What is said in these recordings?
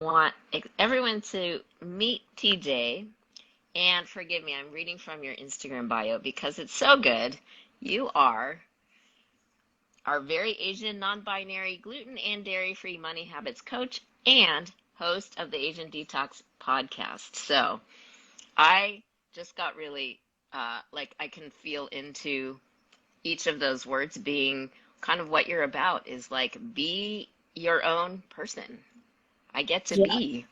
want everyone to meet TJ. And forgive me, I'm reading from your Instagram bio because it's so good. You are our very Asian non-binary gluten and dairy-free money habits coach and host of the Asian Detox Podcast. So I just got really like I can feel into each of those words being kind of what you're about is like be your own person. I get to Yeah. be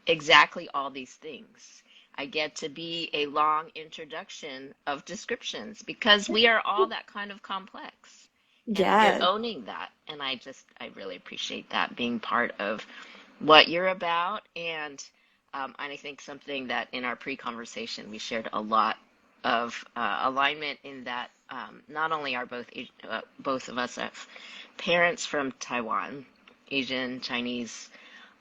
exactly all these things. I get to be a long introduction of descriptions because we are all that kind of complex. And you're Yes. owning that. And I really appreciate that being part of what you're about. And I think something that in our pre-conversation, we shared a lot of alignment in that not only are both of us have parents from Taiwan, Asian, Chinese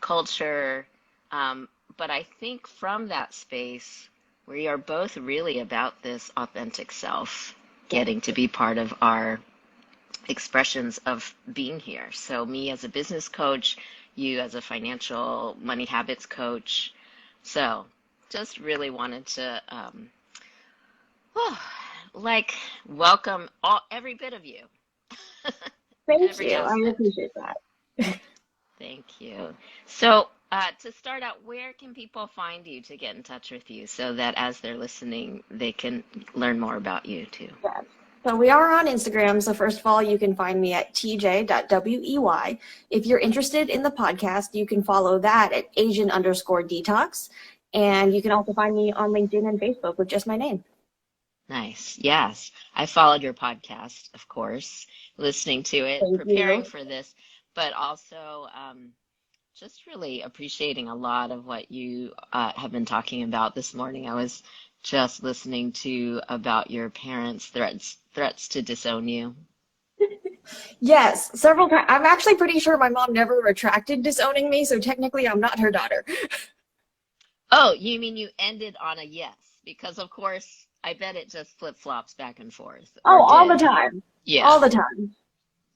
culture, but I think from that space, we are both really about this authentic self, getting to be part of our expressions of being here. So me as a business coach, you as a financial money habits coach. So just really wanted to like welcome every bit of you, Thank every you. I aspect. appreciate that. Thank you. So to start out, where can people find you to get in touch with you so that as they're listening, they can learn more about you too? Yes. So we are on Instagram. So first of all, you can find me at tj.wey. If you're interested in the podcast, you can follow that at Asian_detox. And you can also find me on LinkedIn and Facebook with just my name. Nice. Yes. I followed your podcast, of course, listening to it, Thank preparing you. for this, but also just really appreciating a lot of what you have been talking about this morning. I was just listening to about your parents' threats to disown you. Yes, several times. I'm actually pretty sure my mom never retracted disowning me, so technically I'm not her daughter. Oh, you mean you ended on a yes? Because of course, I bet it just flip-flops back and forth, or Oh, all the did. time. Yeah. All the time.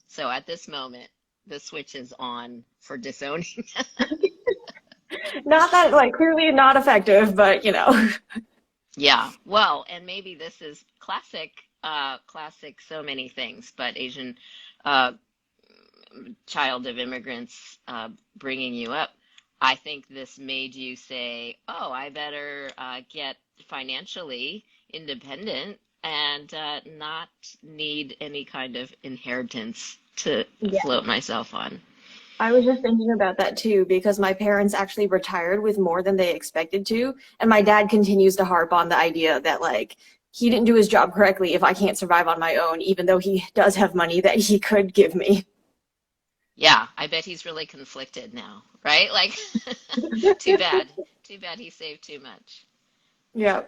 So at this moment, the switch is on for disowning. Not that, like, clearly not effective, but, you know. Yeah. Well, and maybe this is classic so many things, but Asian uh, child of immigrants bringing you up. I think this made you say, "Oh, I better get financially independent and not need any kind of inheritance to Yeah. float myself on." I was just thinking about that too, because my parents actually retired with more than they expected to. And my dad continues to harp on the idea that, like, he didn't do his job correctly if I can't survive on my own, even though he does have money that he could give me. Yeah, I bet he's really conflicted now, right? Like, too bad. Too bad he saved too much. Yeah.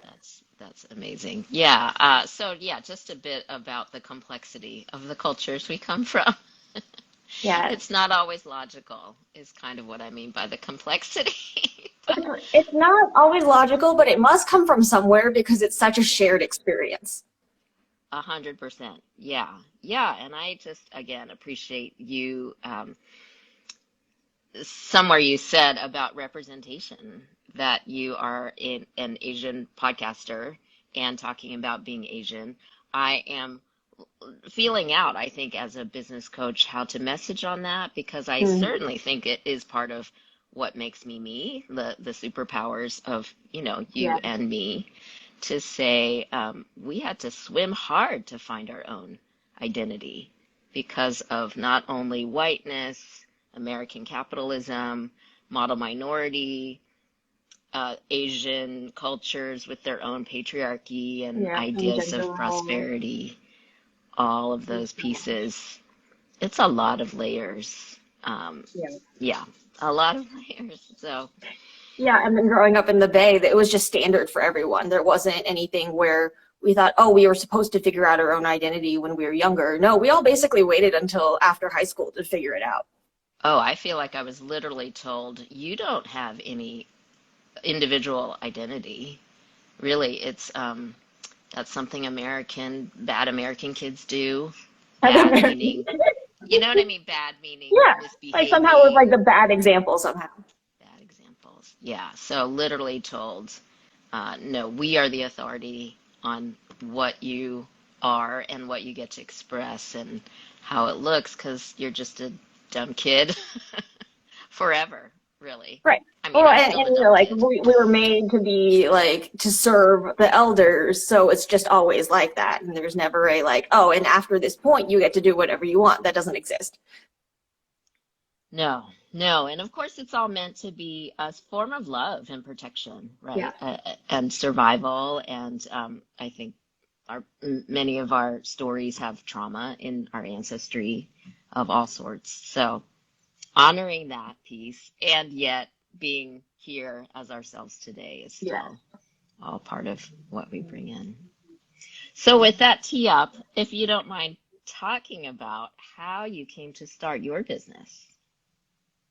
That's amazing. Yeah. So yeah, just a bit about the complexity of the cultures we come from. Yes. It's not always logical, is kind of what I mean by the complexity. But It's not always logical, but it must come from somewhere because it's such a shared experience. 100%. Yeah. Yeah. And I just, again, appreciate you. Somewhere you said about representation that you are an Asian podcaster and talking about being Asian. I am feeling out, I think, as a business coach, how to message on that because I Mhm. certainly think it is part of what makes me me, the superpowers of, you Yeah. and me, to say we had to swim hard to find our own identity because of not only whiteness, American capitalism, model minority, Asian cultures with their own patriarchy and Yeah. And ideas gender of roles. prosperity, all of those pieces. It's a lot of layers. Yeah. Yeah, a lot of layers. So, Yeah, and then growing up in the Bay, it was just standard for everyone. There wasn't anything where we thought, oh, we were supposed to figure out our own identity when we were younger. No, we all basically waited until after high school to figure it out. oh, I feel like I was literally told, you don't have any individual identity. Really, that's something bad American kids do. Bad meaning, you know what I mean? Bad meaning Yeah, like somehow it was like misbehaving, the bad example somehow. bad examples. Yeah. So literally told, no, we are the authority on what you are and what you get to express and how it looks because you're just a dumb kid forever, really. Right. I mean, Well, I'm and, still and a you know, dumb like kid. we were made to be like to serve the elders, so it's just always like that. And there's never a like, oh, and after this point, you get to do whatever you want. That doesn't exist. No, no. And of course, it's all meant to be a form of love and protection, Yeah. right? And survival. And I think many of our stories have trauma in our ancestry of all sorts. So honoring that piece and yet being here as ourselves today is Yeah. still all part of what we bring in. So with that tee up, if you don't mind talking about how you came to start your business.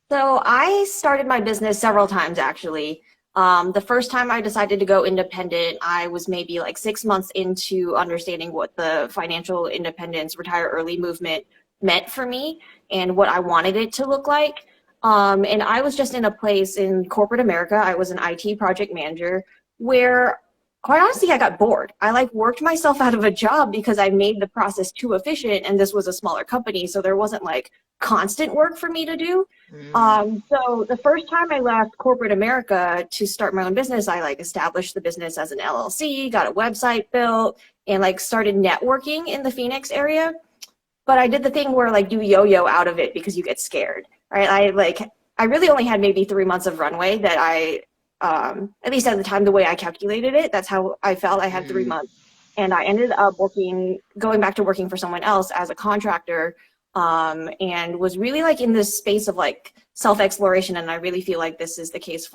So I started my business several times actually. The first time I decided to go independent, I was maybe like 6 months into understanding what the financial independence, retire early movement meant for me and what I wanted it to look like. And I was just in a place in corporate America. I was an IT project manager where quite honestly, I got bored. I like worked myself out of a job because I made the process too efficient and this was a smaller company. So there wasn't like constant work for me to do. So the first time I left corporate America to start my own business, I like established the business as an LLC, got a website built, and like started networking in the Phoenix area. But I did the thing where like you yo-yo out of it because you get scared, right? I really only had maybe 3 months of runway that at least at the time, the way I calculated it, that's how I felt. I had 3 months. And I ended up going back to working for someone else as a contractor, and was really like in this space of like self-exploration. And I really feel like this is the case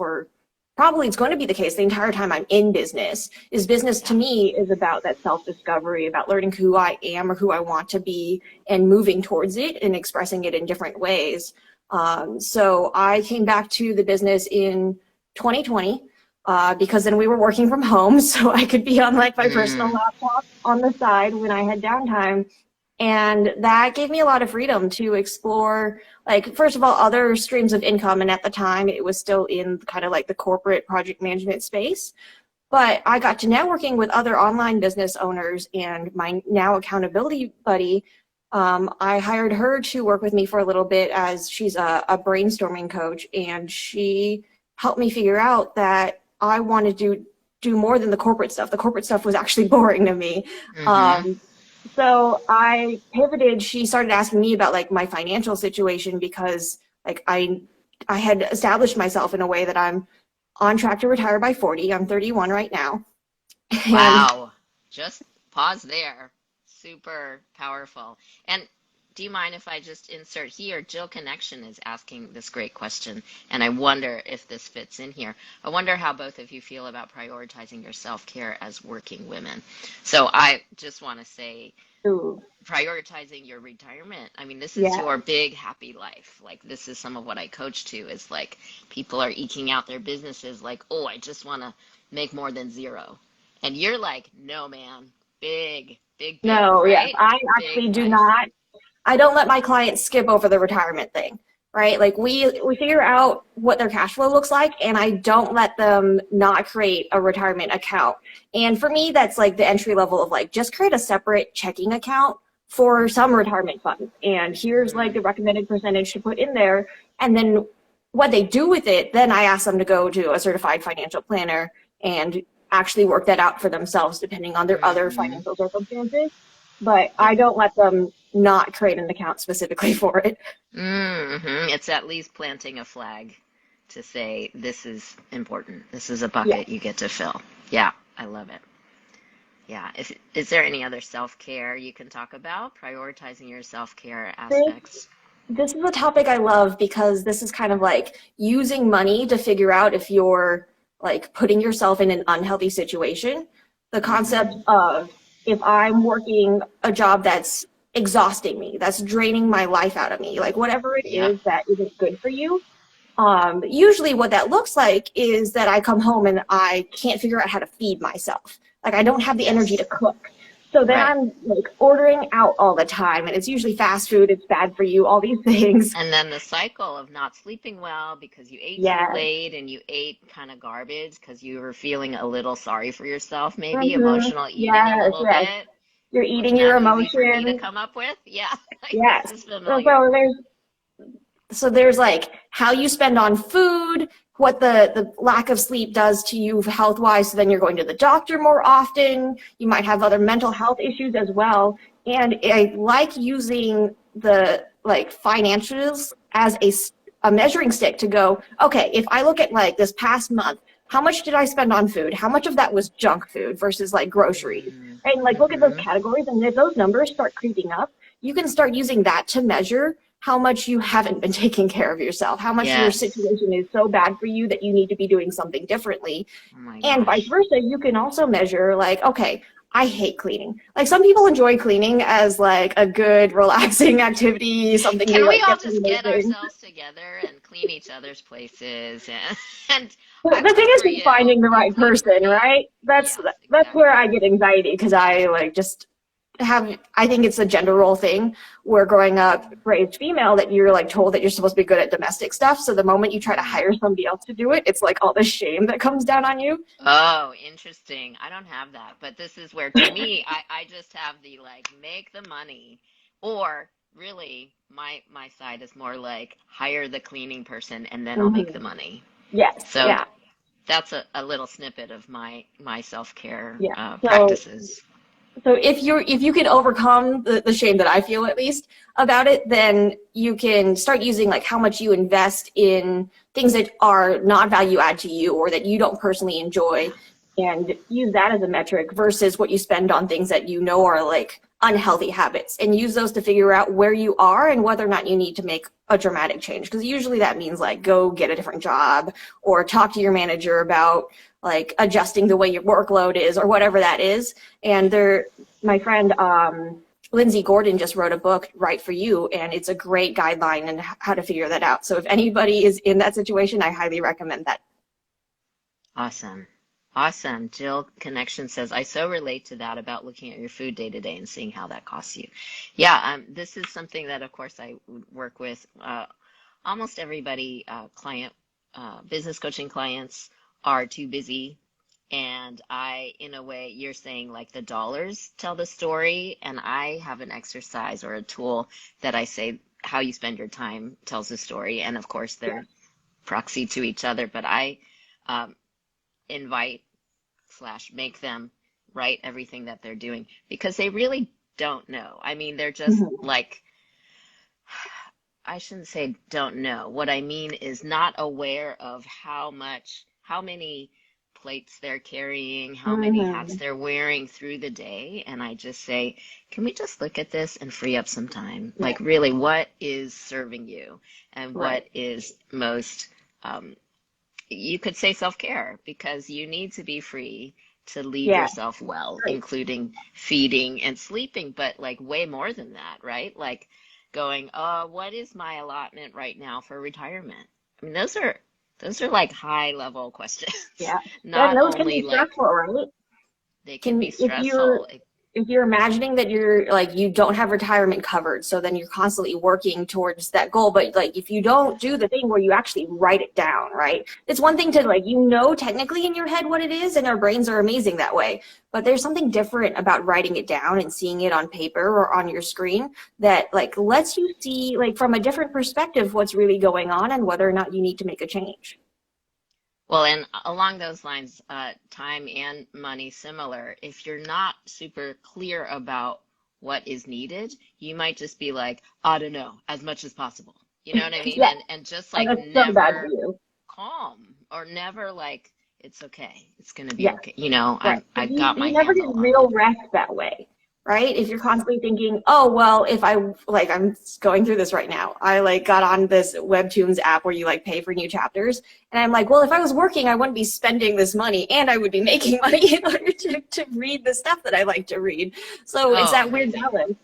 probably it's going to be the case the entire time I'm in business. Business to me is about that self-discovery, about learning who I am or who I want to be and moving towards it and expressing it in different ways. So I came back to the business in 2020 because then we were working from home, so I could be on like my personal laptop on the side when I had downtime. And that gave me a lot of freedom to explore, like, first of all, other streams of income. And at the time, it was still in kind of like the corporate project management space. But I got to networking with other online business owners, and my now accountability buddy, I hired her to work with me for a little bit as she's a brainstorming coach. And she helped me figure out that I wanted to do more than the corporate stuff. The corporate stuff was actually boring to me. So I pivoted. She started asking me about like my financial situation because like I had established myself in a way that I'm on track to retire by 40. I'm 31 right now. Wow. Just pause there. Super powerful. And do you mind if I just insert here? Jill Connection is asking this great question, and I wonder if this fits in here. I wonder how both of you feel about prioritizing your self-care as working women. So I just want to say, prioritizing your retirement. I mean, this is your big happy life. Like, this is some of what I coach to is like people are eking out their businesses like, oh, I just want to make more than zero. And you're like, no, man, big, no, right? Yes, I actually do not. I don't let my clients skip over the retirement thing, right? Like we figure out what their cash flow looks like, and I don't let them not create a retirement account. And for me, that's like the entry level of like, just create a separate checking account for some retirement funds. And here's like the recommended percentage to put in there. And then what they do with it, then I ask them to go to a certified financial planner and actually work that out for themselves, depending on their other financial circumstances. But I don't let them not create an account specifically for it. It's at least planting a flag to say, this is important. This is a bucket you get to fill. Yeah, I love it. Yeah. Is there any other self-care you can talk about? Prioritizing your self-care aspects. This is a topic I love because this is kind of like using money to figure out if you're like putting yourself in an unhealthy situation. The concept of, if I'm working a job that's exhausting me, that's draining my life out of me, like whatever it is that isn't good for you. Usually what that looks like is that I come home and I can't figure out how to feed myself. Like I don't have the energy to cook. So then Right. I'm like ordering out all the time, and it's usually fast food. It's bad for you, all these things. And then the cycle of not sleeping well because you ate too Yes. late and you ate kind of garbage because you were feeling a little sorry for yourself, maybe Mm-hmm. emotional eating a Yes, little yes. bit. You're eating Wasn't your that easy for me to emotions. come up with? Yeah, like Yes. this is So familiar. there's like how you spend on food, what the lack of sleep does to you health wise. So then you're going to the doctor more often. You might have other mental health issues as well. And I like using the like financials as a measuring stick to go, okay, if I look at like this past month, how much did I spend on food? How much of that was junk food versus like groceries? And like look at those Mm-hmm. categories, and if those numbers start creeping up, you can start using that to measure how much you haven't been taking care of yourself, how much your Yes. situation is so bad for you that you need to be doing something differently. Oh my And vice gosh. versa, you can also measure like, okay, I hate cleaning. Like some people enjoy cleaning as like a good relaxing activity, something they Can we like all get just through their get thing. ourselves together and clean each other's places? And But I'm the thing good is for just you. finding the You right clean for person, me. right? That's Yes, that's where exactly. I get anxiety because I like just I think it's a gender role thing where growing up raised female that you're like told that you're supposed to be good at domestic stuff. So the moment you try to Mm. hire somebody else to do it, it's like all the shame that comes down on you. Oh, interesting. I don't have that, but this is where to me, I just have the like make the money, or really my side is more like hire the cleaning person and then I'll make the Mm-hmm. money. Yes. So Yeah. that's a little snippet of my self-care Yeah. practices. So if you can overcome the shame that I feel at least about it, then you can start using like how much you invest in things that are not value add to you or that you don't personally enjoy, and use that as a metric versus what you spend on things that you know are like unhealthy habits, and use those to figure out where you are and whether or not you need to make a dramatic change. Because usually that means like go get a different job or talk to your manager about like adjusting the way your workload is or whatever that is. And my friend Lindsay Gordon just wrote a book, Right for You, and it's a great guideline on how to figure that out. So if anybody is in that situation, I highly recommend that. Awesome. Awesome. Jill Connection says, I so relate to that about looking at your food day to day and seeing how that costs you. Yeah, this is something that, of course, I work with almost everybody, business coaching clients are too busy. And in a way, you're saying like the dollars tell the story. And I have an exercise or a tool that I say how you spend your time tells the story. And of course, they're proxy to each other, but I um, invite slash make them write everything that they're doing because they really don't know. I mean, they're just Mm-hmm. like, I shouldn't say don't know. What I mean is not aware of how many plates they're carrying, how many hats Mm-hmm. they're wearing through the day. And I just say, can we just look at this and free up some time? Right. Like, really, what is serving you and what Right. is most, um, you could say self-care because you need to be free to leave Yeah. yourself well, Right. including feeding and sleeping, but like way more than that, right? Like going, what is my allotment right now for retirement? I mean, those are like high level questions. Yeah. And Not those can only be like stressful, right? they can be Can stressful. if you're imagining that you're like you don't have retirement covered, so then you're constantly working towards that goal, but like if you don't do the thing where you actually write it down, right? It's one thing to like technically in your head what it is, and our brains are amazing that way, but there's something different about writing it down and seeing it on paper or on your screen that like lets you see like from a different perspective what's really going on and whether or not you need to make a change. Well, and along those lines, time and money similar. If you're not super clear about what is needed, you might just be like, I don't know, as much as possible. You know what I mean? Yeah, And just and like that's so bad for never you. calm or never like it's okay. It's gonna be Yeah. okay. You know, Right. I've got my You never get handle on real it. rest that way, right? If you're constantly thinking, oh, well, if I like, I'm going through this right now. I like got on this Webtoons app where you like pay for new chapters. And I'm like, well, if I was working, I wouldn't be spending this money and I would be making money in order to read the stuff that I like to read. So it's Oh, that weird amazing. balance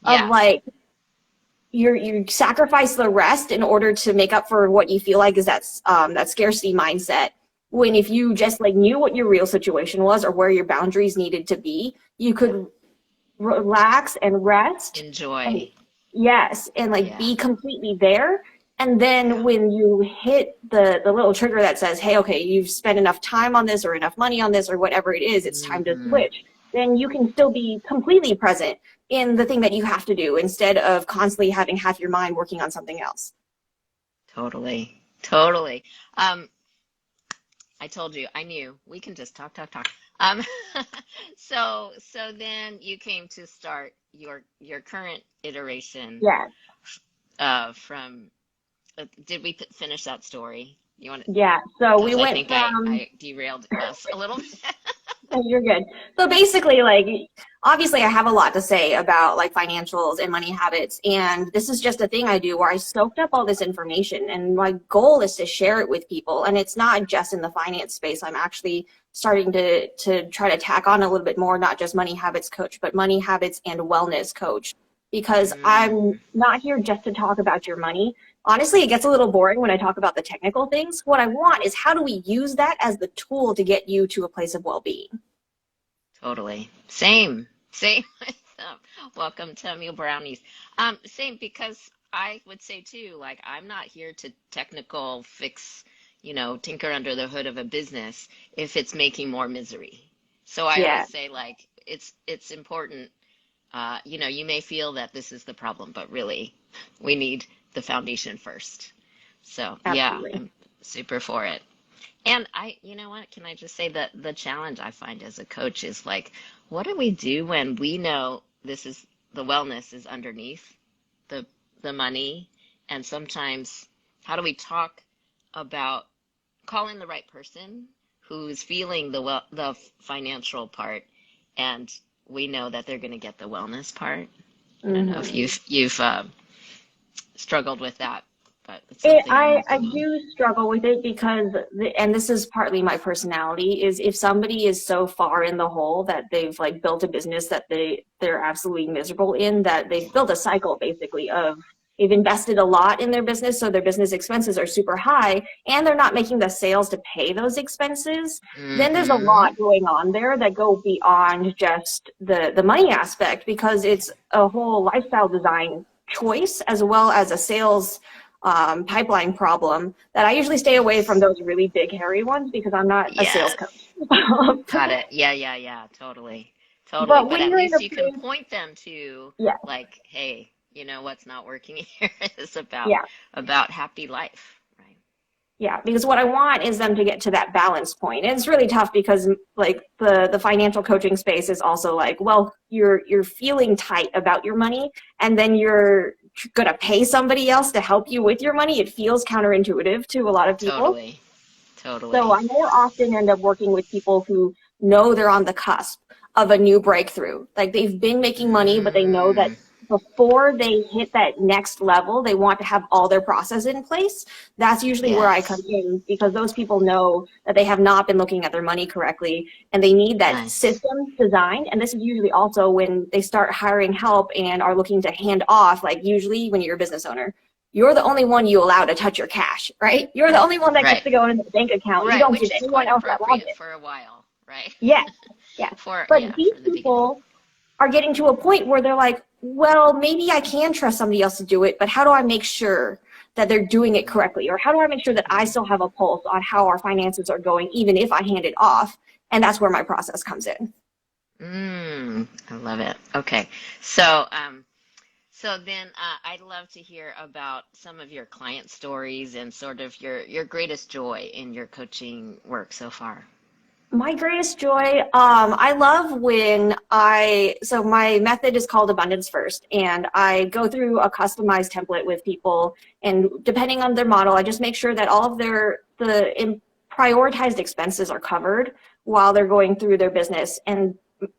of Yeah. like, you sacrifice the rest in order to make up for what you feel like is that scarcity mindset. When if you just like knew what your real situation was or where your boundaries needed to be, you could relax and rest. And Enjoy. yes, and like Yeah. be completely there. And then Yeah. when you hit the little trigger that says, hey, okay, you've spent enough time on this or enough money on this or whatever it is, it's time to Hmm. switch. Then you can still be completely present in the thing that you have to do instead of constantly having half your mind working on something else. Totally. Totally. Um, I told you, I knew we can just talk, talk, talk. Um, so then you came to start your current iteration Yeah. from did we finish that story? You want Yeah. So we because I went think from I derailed us a little bit. Oh, you're good. So basically, like, obviously, I have a lot to say about like financials and money habits. And this is just a thing I do where I soaked up all this information. And my goal is to share it with people. And it's not just in the finance space. I'm actually starting to try to tack on a little bit more, not just money habits coach, but money habits and wellness coach. Because I'm Mm, not here just to talk about your money. Honestly, it gets a little boring when I talk about the technical things. What I want is how do we use that as the tool to get you to a place of well-being? totally. Same. Same. Welcome to Meal Brownies. Same because I would say too, like I'm not here to technical fix, tinker under the hood of a business if it's making more misery. So I Yeah, always say like it's important. You may feel that this is the problem, but really we need the foundation first. So yeah, absolutely. I'm super for it. And you know what, can I just say that the challenge I find as a coach is like, what do we do when we know this is the wellness is underneath the the money? And sometimes how do we talk about calling the right person who's feeling the financial part and we know that they're going to get the wellness part? I don't know if Hmm. you've struggled with that, but it's something I'm I working on. do struggle with it because, and this is partly my personality, is if somebody is so far in the hole that they've like built a business that they're absolutely miserable in, that they've built a cycle basically of they've invested a lot in their business, so their business expenses are super high, and they're not making the sales to pay those expenses, then there's a Mm-hmm. lot going on there that go beyond just the money aspect because it's a whole lifestyle design choice as well as a sales pipeline problem that I usually stay away from Yes. those really big, hairy ones because I'm not a sales Yes. coach. Got it. Yeah, yeah, yeah. Totally. Totally. But But when at you're in least a you can place, point them to yeah, like, hey, what's not working here is about yeah, happy life, right? yeah, because what I want is them to get to that balance point. And it's really tough because like the financial coaching space is also like, well, you're feeling tight about your money and then you're going to pay somebody else to help you with your money. It feels counterintuitive to a lot of people. Totally. So Totally. I more often end up working with people who know they're on the cusp of a new breakthrough. Like they've been making money, but they know that Mm, before they hit that next level, they want to have all their process in place. That's usually where I come yes. in because those people know that they have not been looking at their money correctly and they need that Nice. system designed. And this is usually also when they start hiring help and are looking to hand off, like usually when you're a business owner you're the only one you allow to touch your cash, right? You're the only one that gets Right. to go into the bank account. You Right. don't give Which is anyone quite else that appropriate login. for a while, right? Yes, yes. For, But yeah, these for the beginning. people are getting to a point where they're like, well, maybe I can trust somebody else to do it, but how do I make sure that they're doing it correctly? Or how do I make sure that I still have a pulse on how our finances are going, even if I hand it off? And that's where my process comes in. I love it. Okay. So then I'd love to hear about some of your client stories and sort of your greatest joy in your coaching work so far. My greatest joy, I love when so my method is called Abundance First, and I go through a customized template with people, and depending on their model, I just make sure that all of prioritized expenses are covered while they're going through their business. And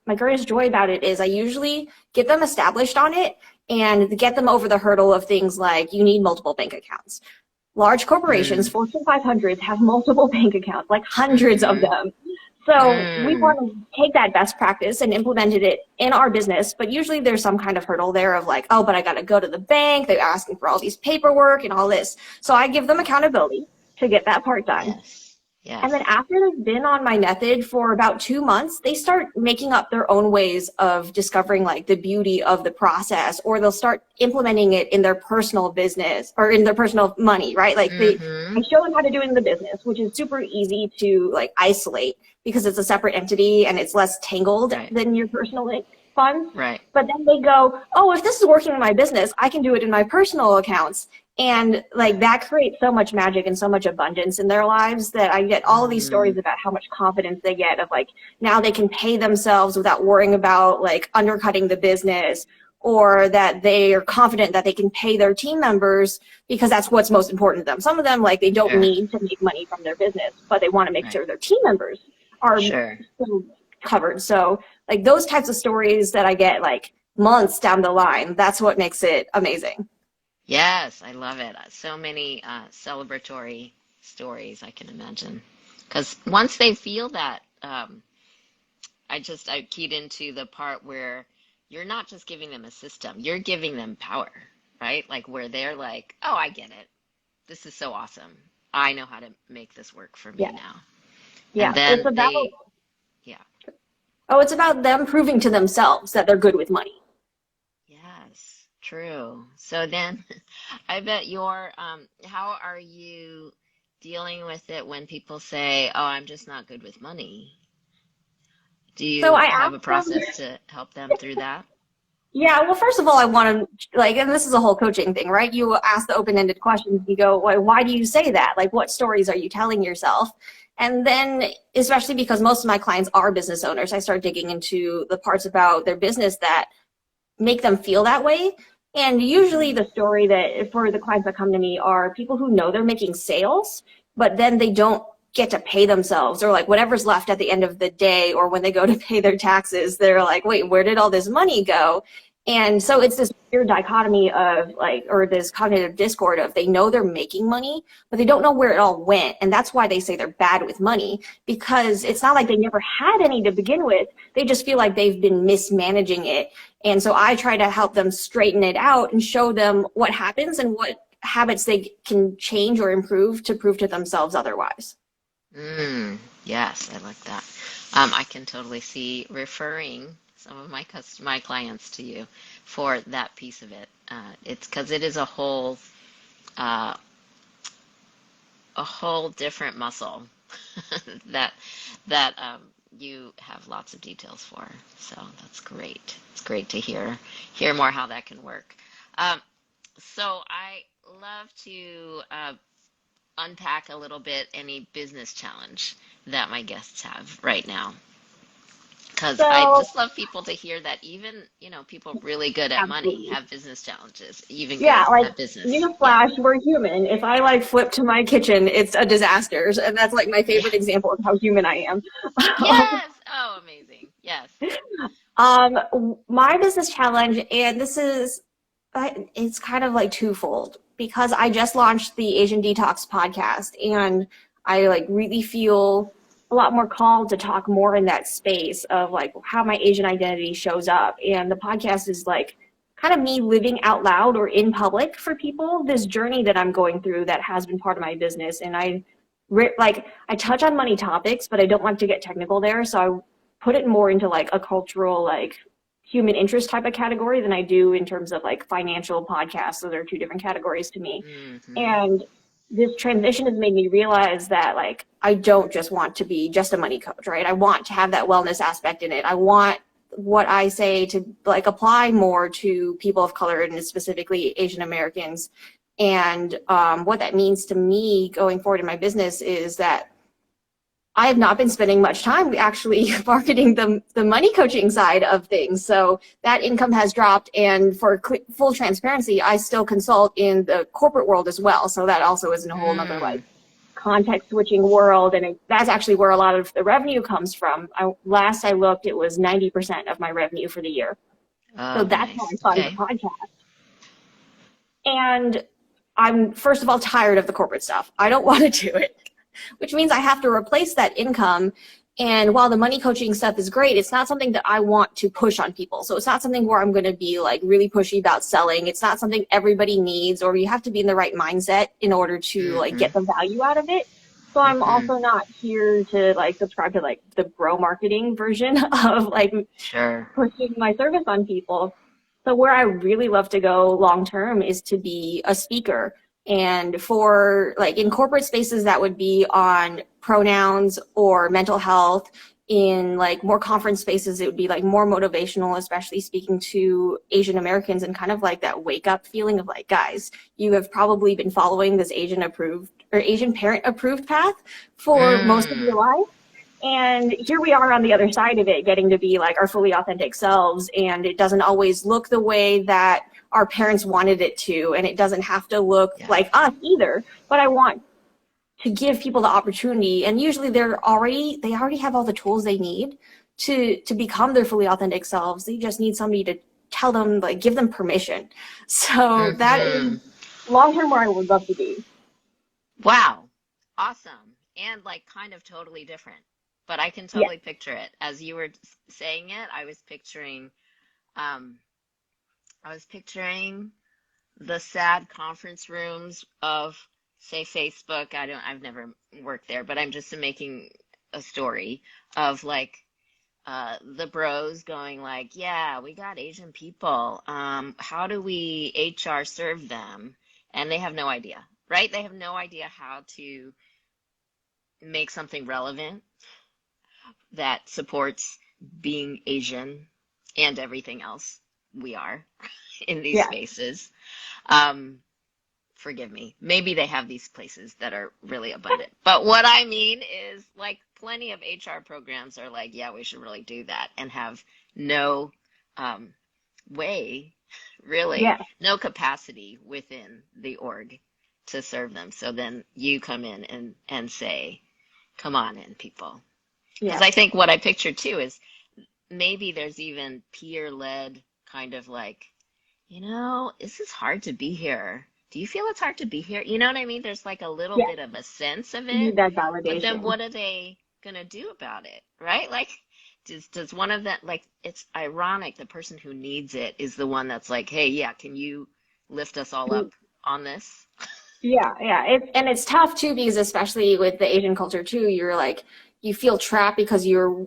my greatest joy about it is I usually get them established on it and get them over the hurdle of things like you need multiple bank accounts. Large corporations, Mm, Fortune 500s, have multiple bank accounts, like hundreds of mm-hmm. them. So we Mm, want to take that best practice and implemented it in our business, but usually there's some kind of hurdle there of like, oh, but I got to go to the bank. They're asking for all these paperwork and all this. So I give them accountability to get that part done. yes. And then Yes. after they've been on my method for about 2 months, they start making up their own ways of discovering like the beauty of the process, or they'll start implementing it in their personal business or in their personal money, right? Like Mm-hmm. I show them how to do it in the business, which is super easy to like isolate because it's a separate entity and it's less tangled Right. than your personal funds. Right. But then they go, oh, if this is working in my business, I can do it in my personal accounts. And like that creates so much magic and so much abundance in their lives that I get all of these Mm, stories about how much confidence they get of like now they can pay themselves without worrying about like undercutting the business, or that they are confident that they can pay their team members because that's what's most important to them. Some of them like they don't sure. need to make money from their business, but they want to make Right. sure their team members are Sure. still covered. So like those types of stories that I get like months down the line, that's what makes it amazing. Yes, I love it. So many celebratory stories I can imagine. Because once they feel that, I keyed into the part where you're not just giving them a system, you're giving them power, right? Like where they're like, oh, I get it. This is so awesome. I know how to make this work for me Yeah. now. And Yeah. It's then about yeah, it's about them proving to themselves that they're good with money. yes, true. So then I bet how are you dealing with it when people say, oh, I'm just not good with money? Do So you I have a asked them, process to help them through that? yeah, well, first of all, I want to, like, and this is a whole coaching thing, right? You ask the open-ended questions. You go, why do you say that? Like, what stories are you telling yourself? And then, especially because most of my clients are business owners, I start digging into the parts about their business that make them feel that way. And usually Hmm. the story that for the clients that come to me are people who know they're making sales, but then they don't get to pay themselves, or like whatever's left at the end of the day, or when they go to pay their taxes, they're like, wait, where did all this money go? And so it's this weird dichotomy of like, or this cognitive discord of they know they're making money, but they don't know where it all went. And that's why they say they're bad with money, because it's not like they never had any to begin with. They just feel like they've been mismanaging it. And so I try to help them straighten it out and show them what happens and what habits they can change or improve to prove to themselves otherwise. Yes, I like that. I can totally see referring some of my clients to you for that piece of it. It's because it is uh, a whole different muscle that you have lots of details for. So that's great. It's great to hear more how that can work. Um, so I love to unpack a little bit any business challenge that my guests have right now. Because I So just love people to hear that even, people really good at money absolutely. have business challenges, even Yeah, good like at business. Yeah. newsflash, we're human. If I like flip to my kitchen, it's a disaster. And that's like my favorite Yes. example of how human I am. Yes. Oh, amazing. Yes. My business challenge, and this is, it's kind of like twofold because I just launched the Asian Detox podcast, and I like really feel a lot more called to talk more in that space of like how my Asian identity shows up. And the podcast is like kind of me living out loud or in public for people this journey that I'm going through that has been part of my business. And I touch on money topics, but I don't like to get technical there. So I put it more into like a cultural, like human interest type of category than I do in terms of like financial podcasts. So there are two different categories to me. Hmm. And this transition has made me realize that like I don't just want to be just a money coach, right? I want to have that wellness aspect in it. I want what I say to like apply more to people of color and specifically Asian Americans. And what that means to me going forward in my business is that I have not been spending much time actually marketing the money coaching side of things. So that income has dropped. And for full transparency, I still consult in the corporate world as well. So that also isn't a whole nother like Mm. context switching world. And that's actually where a lot of the revenue comes from. Last I looked, it was 90% of my revenue for the year. So Oh, that's how nice. I fund the Okay. podcast. And I'm first of all tired of the corporate stuff. I don't want to do it, which means I have to replace that income. And while the money coaching stuff is great, it's not something that I want to push on people. So it's not something where I'm going to be like really pushy about selling. It's not something everybody needs, or you have to be in the right mindset in order to like Hmm. get the value out of it. So I'm Mm-hmm. also not here to like subscribe to like the bro marketing version of like Sure. pushing my service on people. So where I really love to go long term is to be a speaker. And for like in corporate spaces, that would be on pronouns or mental health. In like more conference spaces, it would be like more motivational, especially speaking to Asian Americans and kind of like that wake up feeling of like, guys, you have probably been following this Asian approved or Asian parent approved path for most of your Mm. life. And here we are on the other side of it, getting to be like our fully authentic selves. And it doesn't always look the way that our parents wanted it to. And it doesn't have to look Yeah. like us either. But I want to give people the opportunity. And usually they already have all the tools they need to become their fully authentic selves. They just need somebody to tell them, like, give them permission. So that is Mm-hmm. long term where I would love to be. Wow. Awesome. And like kind of totally different. But I can Yeah. totally picture it. As you were saying it, um, I was picturing the sad conference rooms of, say, Facebook. I've never worked there, but I'm just making a story of like the bros going like, yeah, we got Asian people. How do we HR serve them? And they have no idea, right? They have no idea how to make something relevant that supports being Asian and everything else we are in these Yeah. spaces. Um, Forgive me. Maybe they have these places that are really abundant. But what I mean is like plenty of HR programs are like, yeah, we should really do that and have no um, way, really, Yeah. no capacity within the org to serve them. So then you come in and say, come on in, people. Because Yeah. I think what I pictured too is maybe there's even peer-led kind of like, this is hard to be here. Do you feel it's hard to be here? You know what I mean? There's like a little Yeah. bit of a sense of You it, need that but then validation. what are they gonna do about it, right? Like, does one of them, like, it's ironic, the person who needs it is the one that's like, hey, yeah, can you lift us all up on this? Yeah, yeah. It's tough too because especially with the Asian culture too, you're like you feel trapped because you're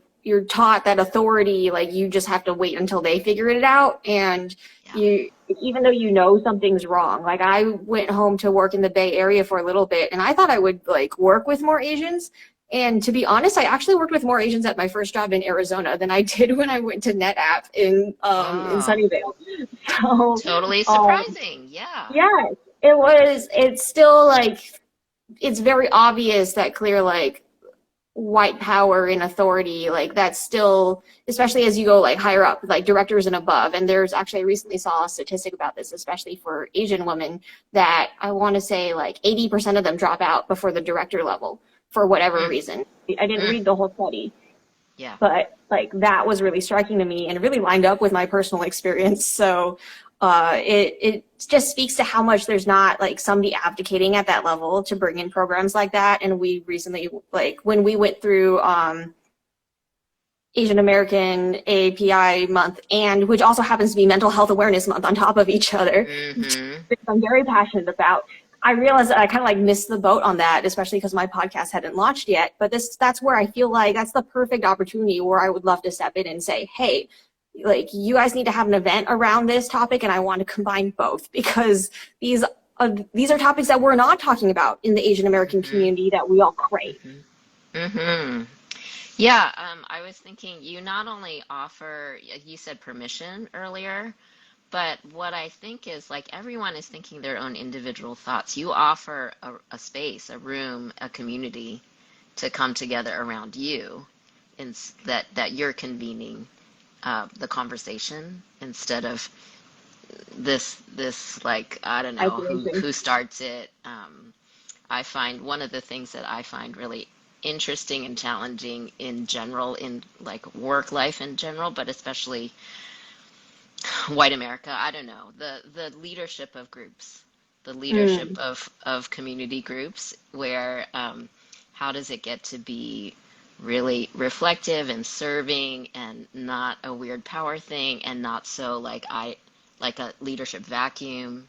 taught that authority, like you just have to wait until they figure it out. And Yeah. you even though you know something's wrong. Like I went home to work in the Bay Area for a little bit and I thought I would like work with more Asians. And to be honest, I actually worked with more Asians at my first job in Arizona than I did when I went to NetApp in Oh, Sunnyvale. So totally um surprising. Yeah. yeah, it was. It's still like it's very obvious that clear like white power and authority like that's still, especially as you go like higher up, like directors and above. And there's actually I recently saw a statistic about this, especially for Asian women, that I want to say like 80% of them drop out before the director level for whatever Mm, reason. I didn't mm, read the whole study, yeah. but like that was really striking to me and really lined up with my personal experience. So it just speaks to how much there's not like somebody abdicating at that level to bring in programs like that. And we recently, like when we went through Asian American API month, and which also happens to be Mental Health Awareness Month on top of each other, Mm-hmm. I'm very passionate about. I realized that I kind of like missed the boat on that, especially because my podcast hadn't launched yet. But that's where I feel like that's the perfect opportunity where I would love to step in and say, hey, like you guys need to have an event around this topic, and I want to combine both because these are topics that we're not talking about in the Asian American Mm-hmm. community that we all crave. Mm-hmm. Mm-hmm. Yeah, I was thinking you not only offer, you said permission earlier, but what I think is like everyone is thinking their own individual thoughts. You offer a space, a room, a community to come together around you, and that you're convening the conversation instead of this like I don't know Isolation. who starts it. I find one of the things that I find really interesting and challenging in general in like work life in general, but especially white America, I don't know, the leadership of groups, the leadership Mm, of community groups, where how does it get to be really reflective and serving and not a weird power thing and not so like a leadership vacuum.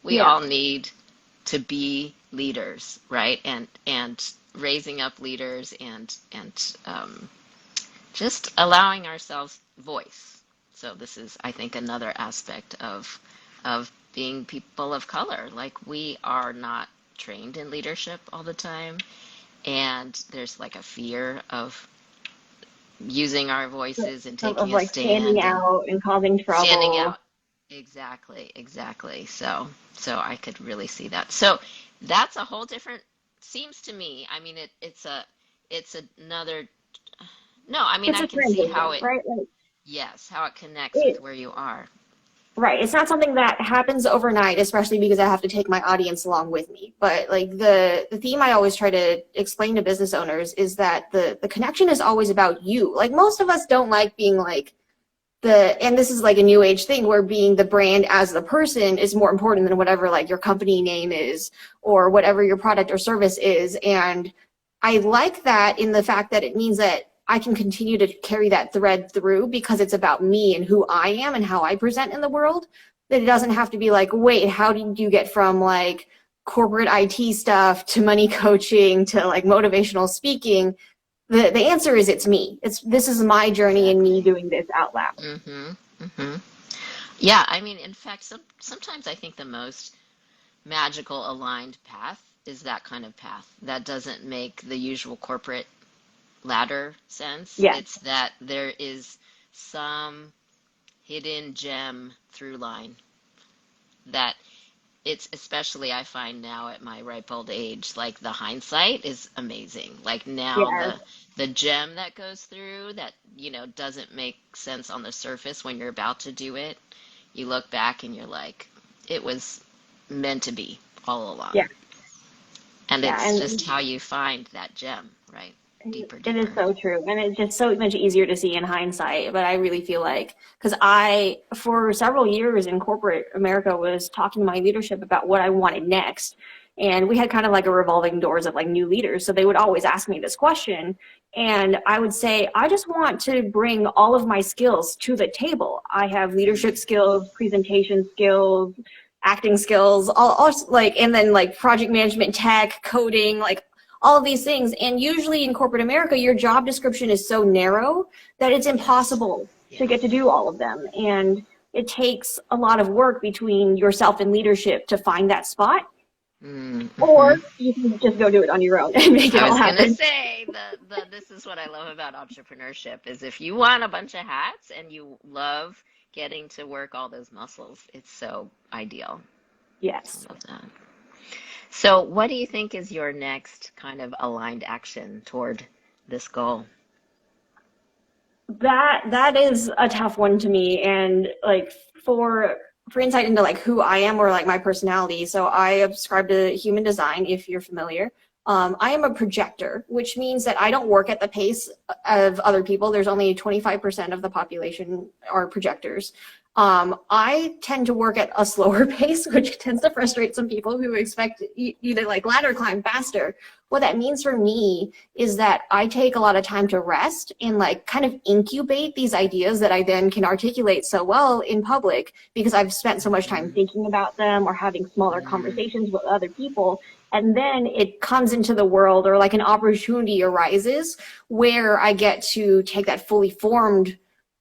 We yeah. all need to be leaders, right? And raising up leaders and just allowing ourselves voice. So this is, I think, another aspect of being people of color. Like, we are not trained in leadership all the time, and there's like a fear of using our voices and Of taking a like standing stand and out and causing standing trouble. out. Exactly, exactly. So I could really see that. So that's a whole different, seems to me. I mean, it's another, no, I mean, It's I a can see how transition, it, right? Like yes, how it connects with it, where you are. right. It's not something that happens overnight, especially because I have to take my audience along with me. But like the theme I always try to explain to business owners is that the connection is always about you. Like, most of us don't like being like and this is like a new age thing where being the brand as the person is more important than whatever like your company name is or whatever your product or service is. And I like that in the fact that it means that I can continue to carry that thread through because it's about me and who I am and how I present in the world. That it doesn't have to be like, wait, how did you get from like corporate IT stuff to money coaching to like motivational speaking? The answer is it's me. This is my journey and me Exactly. doing this out loud. Mm-hmm. Mm-hmm. Yeah, I mean, in fact, sometimes I think the most magical aligned path is that kind of path that doesn't make the usual corporate ladder sense. Yeah. It's that there is some hidden gem through line that it's, especially I find now at my ripe old age, like the hindsight is amazing. Like now Yeah. the gem that goes through that, doesn't make sense on the surface when you're about to do it. You look back and you're like, it was meant to be all along. Yeah. And Yeah. it's And just how you find that gem, right? Deeper, it is deeper. so true. And it's just so much easier to see in hindsight. But I really feel like, because for several years in corporate America, was talking to my leadership about what I wanted next. And we had kind of like a revolving doors of like new leaders. So they would always ask me this question. And I would say, I just want to bring all of my skills to the table. I have leadership skills, presentation skills, acting skills, all like, and then like project management, tech, coding, like all of these things. And usually in corporate America, your job description is so narrow that it's Yes. impossible to Yeah. get to do all of them. And it takes a lot of work between yourself and leadership to find that spot. Mm-hmm. Or you can just go do it on your own and make it I all was gonna happen. say the this is what I love about entrepreneurship is if you want a bunch of hats and you love getting to work all those muscles, it's so ideal. I Yes. love that. So, what do you think is your next kind of aligned action toward this goal? That is a tough one to me. And like for insight into like who I am or like my personality. So I subscribe to human design, if you're familiar. I am a projector, which means that I don't work at the pace of other people. There's only 25% of the population are projectors. I tend to work at a slower pace, which tends to frustrate some people who expect you to like ladder climb faster. What that means for me is that I take a lot of time to rest and like kind of incubate these ideas that I then can articulate so well in public because I've spent so much time Mm-hmm. thinking about them or having smaller Mm-hmm. conversations with other people. And then it comes into the world or like an opportunity arises where I get to take that fully formed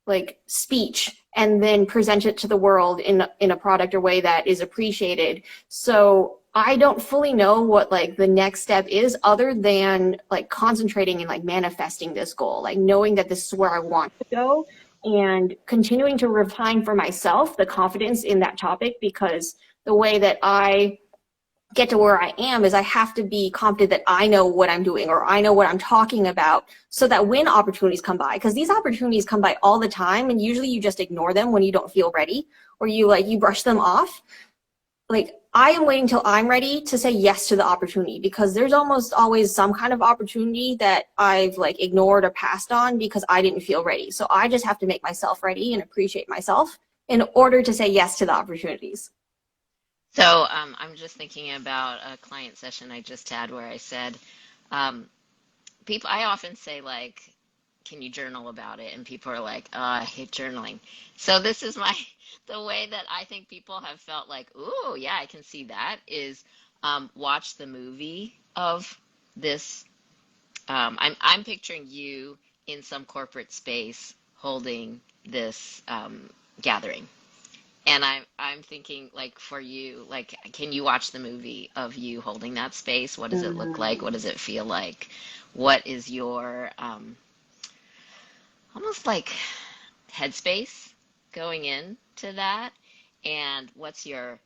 like speech and then present it to the world in a product or way that is appreciated. So I don't fully know what like the next step is other than like concentrating and like manifesting this goal, like knowing that this is where I want to go and continuing to refine for myself the confidence in that topic because the way that I get to where I am is I have to be confident that I know what I'm doing or I know what I'm talking about so that when opportunities come by, because these opportunities come by all the time and usually you just ignore them when you don't feel ready or you brush them off. Like I am waiting till I'm ready to say yes to the opportunity because there's almost always some kind of opportunity that I've like ignored or passed on because I didn't feel ready. So I just have to make myself ready and appreciate myself in order to say yes to the opportunities. So, I'm just thinking about a client session I just had where I said, um, people, I often say like, can you journal about it? And people are like, oh, I hate journaling. So this is the way that I think people have felt like, ooh, yeah, I can see that is, watch the movie of this. I'm picturing you in some corporate space holding this gathering. And I'm thinking, like, for you, like, can you watch the movie of you holding that space? What does it look like? What does it feel like? What is your almost like headspace going into that? And what's your,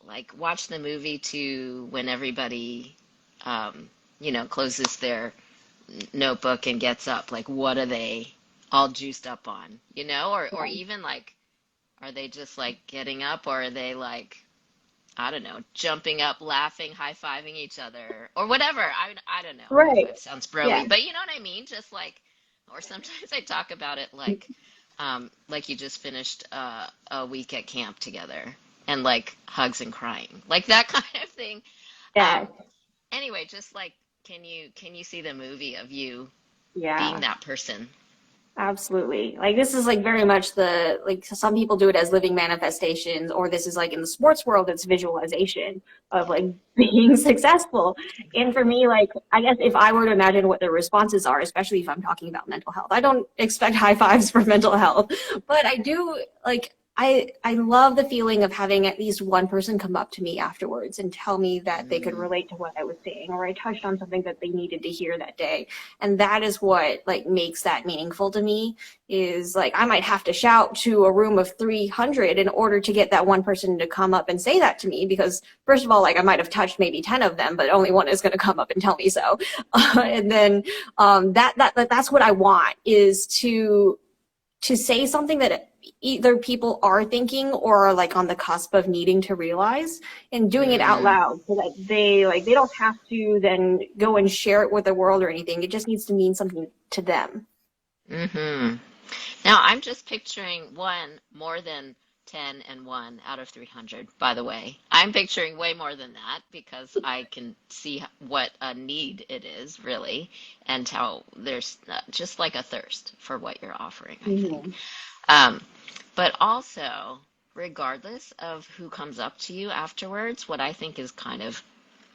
like, watch the movie to when everybody, closes their notebook and gets up? Like, what are they all juiced up on? Or even like, are they just like getting up, or are they like, I don't know, jumping up, laughing, high-fiving each other, or whatever? I don't know. Right. High five sounds broy, Yeah. but you know what I mean? Just like, or sometimes I talk about it like you just finished a week at camp together, and like hugs and crying, like that kind of thing. Yeah. Anyway, just like, can you see the movie of you Yeah. being that person? Absolutely. Like this is like very much like some people do it as living manifestations, or this is like in the sports world, it's visualization of like being successful. And for me, like, I guess if I were to imagine what the responses are, especially if I'm talking about mental health, I don't expect high fives for mental health, but I do like, I love the feeling of having at least one person come up to me afterwards and tell me that they could relate to what I was saying, or I touched on something that they needed to hear that day. And that is what like makes that meaningful to me. Is like, I might have to shout to a room of 300 in order to get that one person to come up and say that to me, because first of all, like, I might have touched maybe 10 of them, but only one is going to come up and tell me so. And then that's what I want, is to say something that either people are thinking or are like on the cusp of needing to realize, and doing it out loud so that they don't have to then go and share it with the world or anything. It just needs to mean something to them. Mm-hmm. Now, I'm just picturing one more than 10 and 1 out of 300, by the way. I'm picturing way more than that, because I can see what a need it is, really, and how there's just like a thirst for what you're offering, I think. But also, regardless of who comes up to you afterwards, what I think is kind of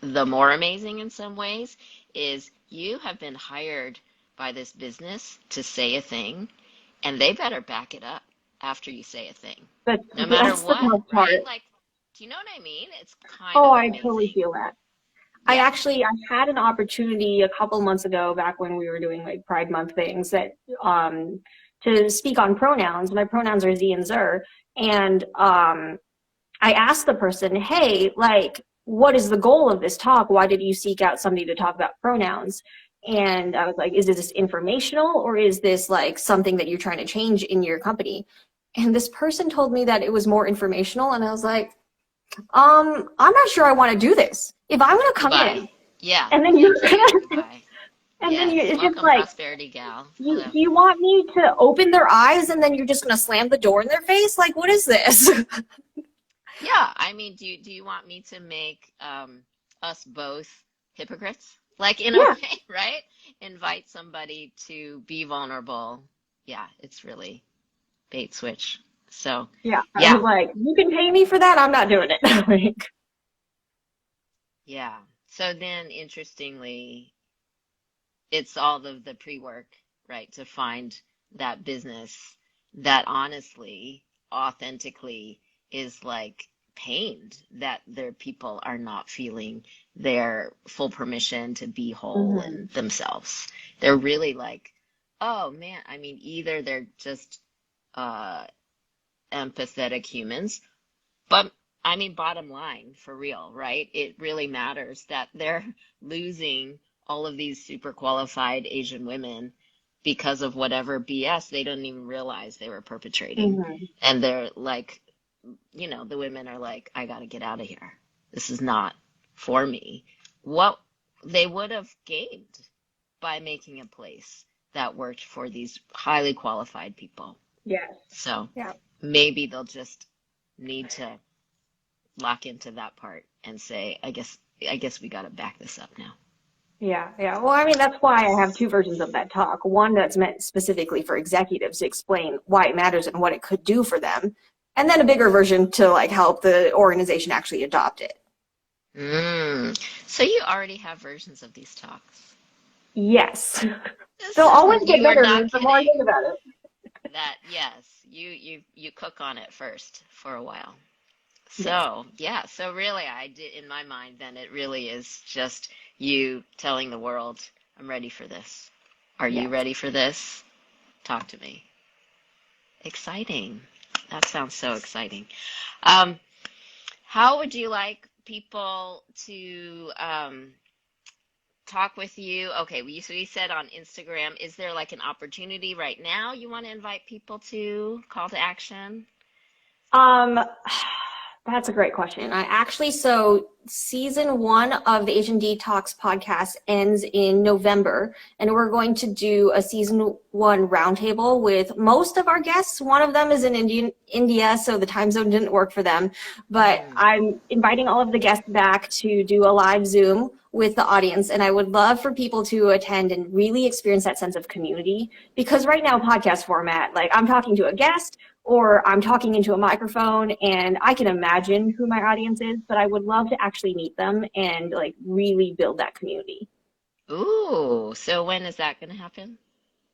the more amazing in some ways is you have been hired by this business to say a thing, and they better back it up after you say a thing, no matter That's the what, tough part. right? Like, do you know what I mean? It's kind Oh, of I totally amazing. feel that. Yeah. I had an opportunity a couple months ago, back when we were doing like Pride Month things, that to speak on pronouns. My pronouns are ze and zer, and I asked the person, hey, like, what is the goal of this talk? Why did you seek out somebody to talk about pronouns? And I was like, is this informational, or is this like something that you're trying to change in your company? And this person told me that it was more informational, and I was like, I'm not sure I want to do this. If I'm going to come in, Yeah. and then you're Goodbye. and Yes. then it's Welcome, just like, prosperity gal. do Hello. you want me to open their eyes and then you're just going to slam the door in their face? Like, what is this? Yeah, I mean, do you want me to make us both hypocrites? Like, in a Yeah. way, right? Invite somebody to be vulnerable. Yeah, it's really bait switch. So, Yeah. I yeah, was like, you can pay me for that. I'm not doing it. Like, yeah. So then, interestingly, it's all the pre-work, right, to find that business that honestly, authentically is like pained that their people are not feeling their full permission to be whole and themselves. They're really like, oh man, I mean, either they're just uh empathetic humans, but I mean, bottom line, for real, right? It really matters that they're losing all of these super qualified Asian women because of whatever BS they don't even realize they were perpetrating. And they're like, the women are like, I got to get out of here. This is not for me. What they would have gained by making a place that worked for these highly qualified people. yes. So Yeah. maybe they'll just need to lock into that part and say, I guess we got to back this up now. Yeah. Yeah. Well, I mean, that's why I have two versions of that talk. One that's meant specifically for executives to explain why it matters and what it could do for them. And then a bigger version to like help the organization actually adopt it. So you already have versions of these talks. Yes. They'll So always get you are better not the more I kidding. think about it. That yes, you cook on it first for a while. Yes. So yeah, so really I did in my mind then it really is just you telling the world, I'm ready for this. Are you Yes. ready for this? Talk to me. Exciting. That sounds so exciting. Um, how would you like people to talk with you? Okay, we said on Instagram. Is there like an opportunity right now you want to invite people to call to action? Um, that's a great question. So season 1 of the Asian Detox podcast ends in November, and we're going to do a season 1 roundtable with most of our guests. One of them is in India, so the time zone didn't work for them, but Mm. I'm inviting all of the guests back to do a live Zoom with the audience, and I would love for people to attend and really experience that sense of community, because right now podcast format, like I'm talking to a guest, or I'm talking into a microphone and I can imagine who my audience is, but I would love to actually meet them and like really build that community. Ooh, so when is that going to happen?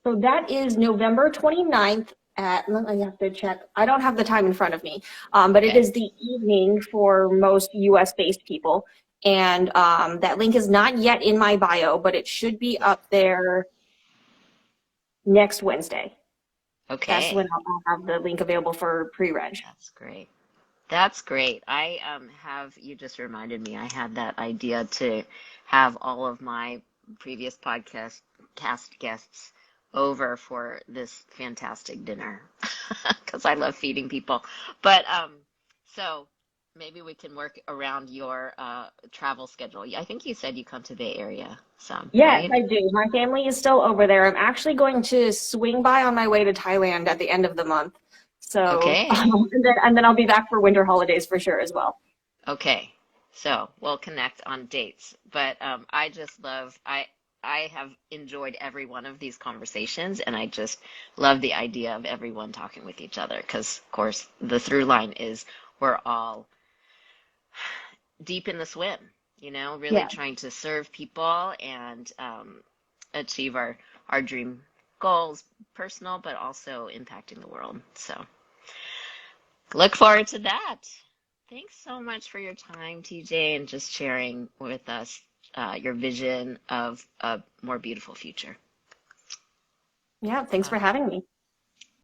So that is November 29th at, I have to check. I don't have the time in front of me, but it Okay. is the evening for most US based people. And that link is not yet in my bio, but it should be up there next Wednesday. That's when Okay. I'll have the link available for pre-reg. That's great. That's great. I have you just reminded me I had that idea to have all of my previous podcast cast guests over for this fantastic dinner because I love feeding people. But so maybe we can work around your travel schedule. I think you said you come to Bay Area some, Yes, right? I do. My family is still over there. I'm actually going to swing by on my way to Thailand at the end of the month. So, Okay. and then I'll be back for winter holidays for sure as well. Okay, so we'll connect on dates. But I just love I have enjoyed every one of these conversations, and I just love the idea of everyone talking with each other because, of course, the through line is we're all deep in the swim, really Yeah. trying to serve people and achieve our dream goals, personal, but also impacting the world. So look forward to that. Thanks so much for your time, TJ, and just sharing with us your vision of a more beautiful future. Yeah. Thanks All for right. having me.